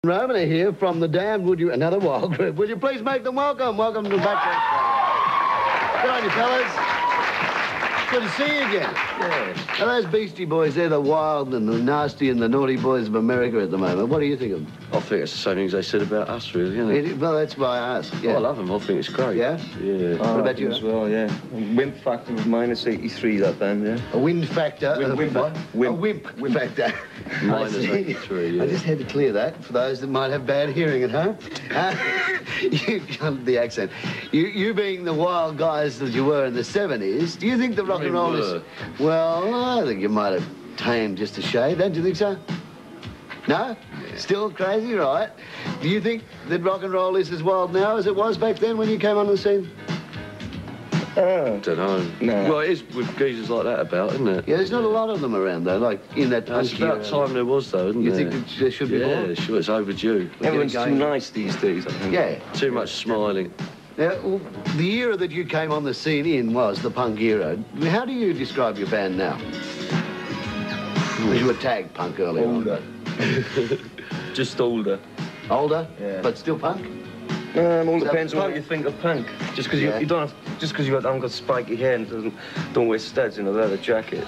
Roman are here from the Damned. Would you, another wild group, would you please make them welcome? Welcome to back to Good on you, fellas. Good to see you again. Yeah. Now, those Beastie Boys, they're the wild and the nasty and the naughty boys of America at the moment. What do you think of them? I think it's the same things they said about us, really, isn't it? Well, that's why I asked. Yeah. I love them. I think it's great. Yeah? Yeah. What about you? As well, yeah. Wimp Factor was -83, that band, yeah. A wind factor. Wimp. A wimp factor. -83, yeah. I just had to clear that for those that might have bad hearing at home. The accent. You being the wild guys that you were in the 70s, do you think the rock and roll is... Well, I think you might have tamed just a shade, don't you think so? No? Yeah. Still crazy, right? Do you think that rock and roll is as wild now as it was back then when you came on the scene? I don't know. No. Well, it is with geezers like that about, isn't it? Yeah, there's not a lot of them around, though, like in that It's about time there was, though, isn't You there? think there should be more? Yeah, sure, it's overdue. Everyone's too nice these days, I think. Yeah. Too much smiling. Now, well, the era that you came on the scene in was the punk era. How do you describe your band now? You were tagged punk earlier Older. Just older. Older? Yeah. But still punk? All depends on what you think of punk. Just because you don't have, just because you haven't got spiky hair and don't wear studs in a leather jacket,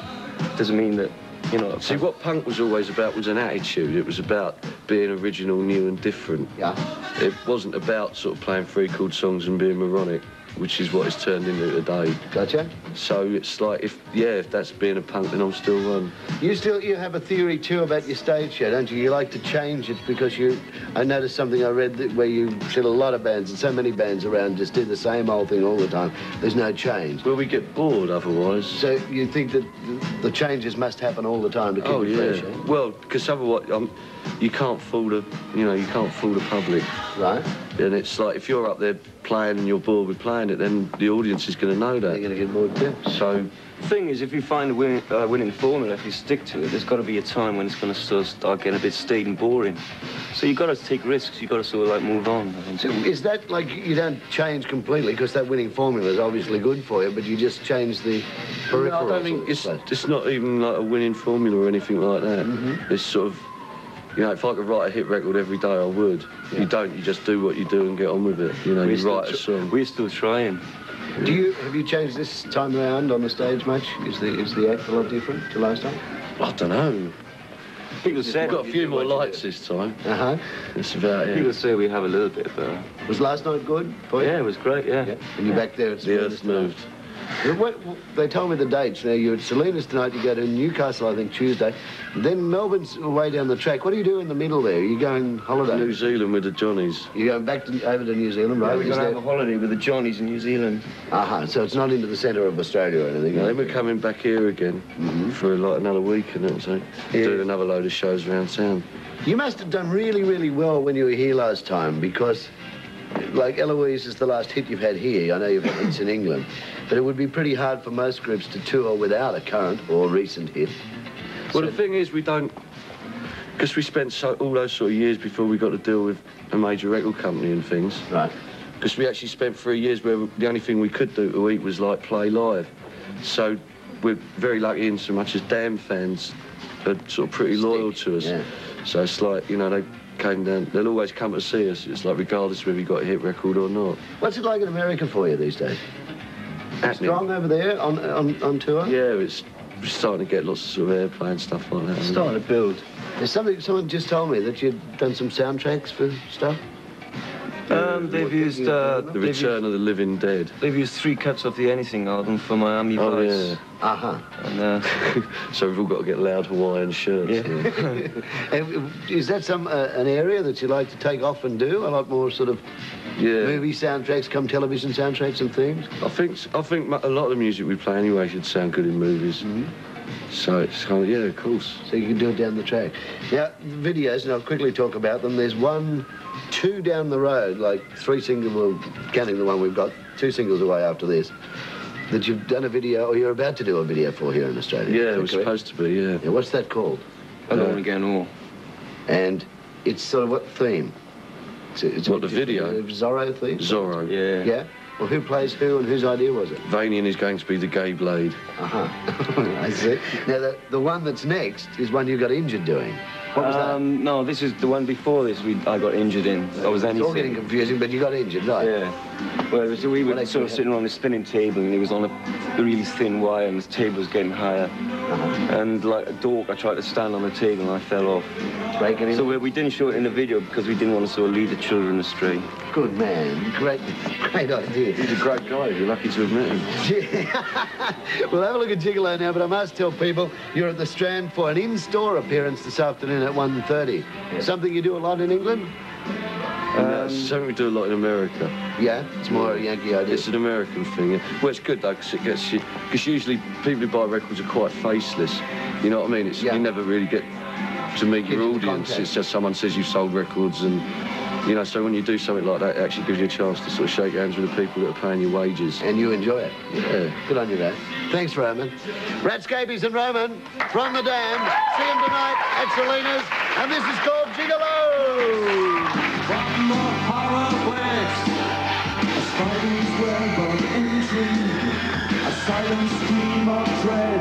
doesn't mean that, you know. See, what punk was always about was an attitude. It was about being original, new and different. Yeah. It wasn't about sort of playing three chord songs and being moronic, which is what it's turned into today. Gotcha. So it's like, if that's being a punk, then I'm still one. You have a theory too about your stage show, don't you? You like to change it because I noticed something I read that where you said a lot of bands and so many bands around just do the same old thing all the time. There's no change. Well, we get bored otherwise. So you think that the changes must happen all the time to keep it fresh? Eh? Well, because otherwise, you can't fool the public. Right. And it's like, if you're up there playing and you're bored with playing it, then the audience is going to know that. They're going to get bored too. So, The thing is, if you find a winning formula, if you stick to it, there's got to be a time when it's going to start getting a bit staid and boring. So you've got to take risks. You've got to sort of like move on, I think. So is that like you don't change completely because that winning formula is obviously good for you, but you just change the peripherals? no, I don't think it's not even like a winning formula or anything like that. Mm-hmm. It's sort of, you know, if I could write a hit record every day, I would. Yeah. You don't. You just do what you do and get on with it. You know, you write a song. We're still trying. Have you changed this time around on the stage much? Is the act a lot different to last time? I don't know. People say we've got a few more lights this time. Uh-huh. That's about it. People say we have a little bit better. Was last night good for you? Yeah, it was great, yeah. And you're back there at the earth moved. They told me the dates. Now, you're at Salinas tonight, you go to Newcastle, I think, Tuesday. Then Melbourne's way down the track. What do you do in the middle there? Are you going holiday? New Zealand with the Johnnies. You're going back over to New Zealand, right? Yeah, we're going to have a holiday with the Johnnies in New Zealand. Uh-huh, so it's not into the centre of Australia or anything? No, then we're coming back here again for like another week and so doing another load of shows around town. You must have done really, really well when you were here last time because, like, Eloise is the last hit you've had here. I know you've had hits in England, but it would be pretty hard for most groups to tour without a current or recent hit. Well, the thing is, we don't, because we spent all those sort of years before we got to deal with a major record company and things. Right. Because we actually spent 3 years where the only thing we could do to eat was, like, play live. So we're very lucky in so much as Damn fans are sort of pretty loyal to us. Yeah. So it's like, you know, they came down, they'll always come to see us. It's like, regardless whether you got a hit record or not. What's it like in America for you these days? Strong over there on tour? Yeah, it's starting to get lots of sort of airplay and stuff like that. It's starting to build. There's something, someone just told me that you'd done some soundtracks for stuff? They've used... The Return of the Living Dead. They've used 3 cuts off the Anything album for Miami Vice. Yeah. Uh-huh. And, so we've all got to get loud Hawaiian shirts. Yeah. Is that an area that you like to take off and do? A lot more sort of movie soundtracks, television soundtracks and themes? I think a lot of the music we play anyway should sound good in movies. Mm-hmm. So it's kind of, yeah, of course. So you can do it down the track. Now, videos, and I'll quickly talk about them. There's 2 down the road, like 3 singles, well, counting the one we've got, 2 singles away after this, that you've done a video, or you're about to do a video for here in Australia. Yeah, it was supposed to be, yeah. What's that called? Alone Again All. And it's sort of what theme? It's what, the video? Zorro theme? Zorro. Yeah. Yeah? Well, who plays who and whose idea was it? Vanian is going to be the gay blade. Uh-huh. I see. Now, the one that's next is one you got injured doing. What was that? No, this is the one before this I got injured in. I was anything. It's all getting confusing, but you got injured, right? Yeah. Well, we were sort of sitting on a spinning table, and it was on a really thin wire, and the table was getting higher. And like a dork, I tried to stand on the table, and I fell off. So we didn't show it in the video because we didn't want to sort of lead the children astray. Good man. Great idea. He's a great guy. You're lucky to have met him. We'll have a look at Gigolo now, but I must tell people you're at the Strand for an in-store appearance this afternoon at 1:30. Yeah. Something you do a lot in England? Something we do a lot in America. Yeah? It's more a Yankee idea. It's an American thing. Yeah. Well, it's good, though, because it gets you... Because usually people who buy records are quite faceless. You know what I mean? You never really get to meet your audience. It's just someone says you've sold records and... You know, so when you do something like that, it actually gives you a chance to sort of shake hands with the people that are paying your wages. And you enjoy it. Yeah. Good on you, Rat. Thanks, Roman. Rat, Scabies and Roman from the Dam. See them tonight at Selena's. And this is called Gigolo. From the horror west, a Spidey's web of intrigue, a silent scream of dread.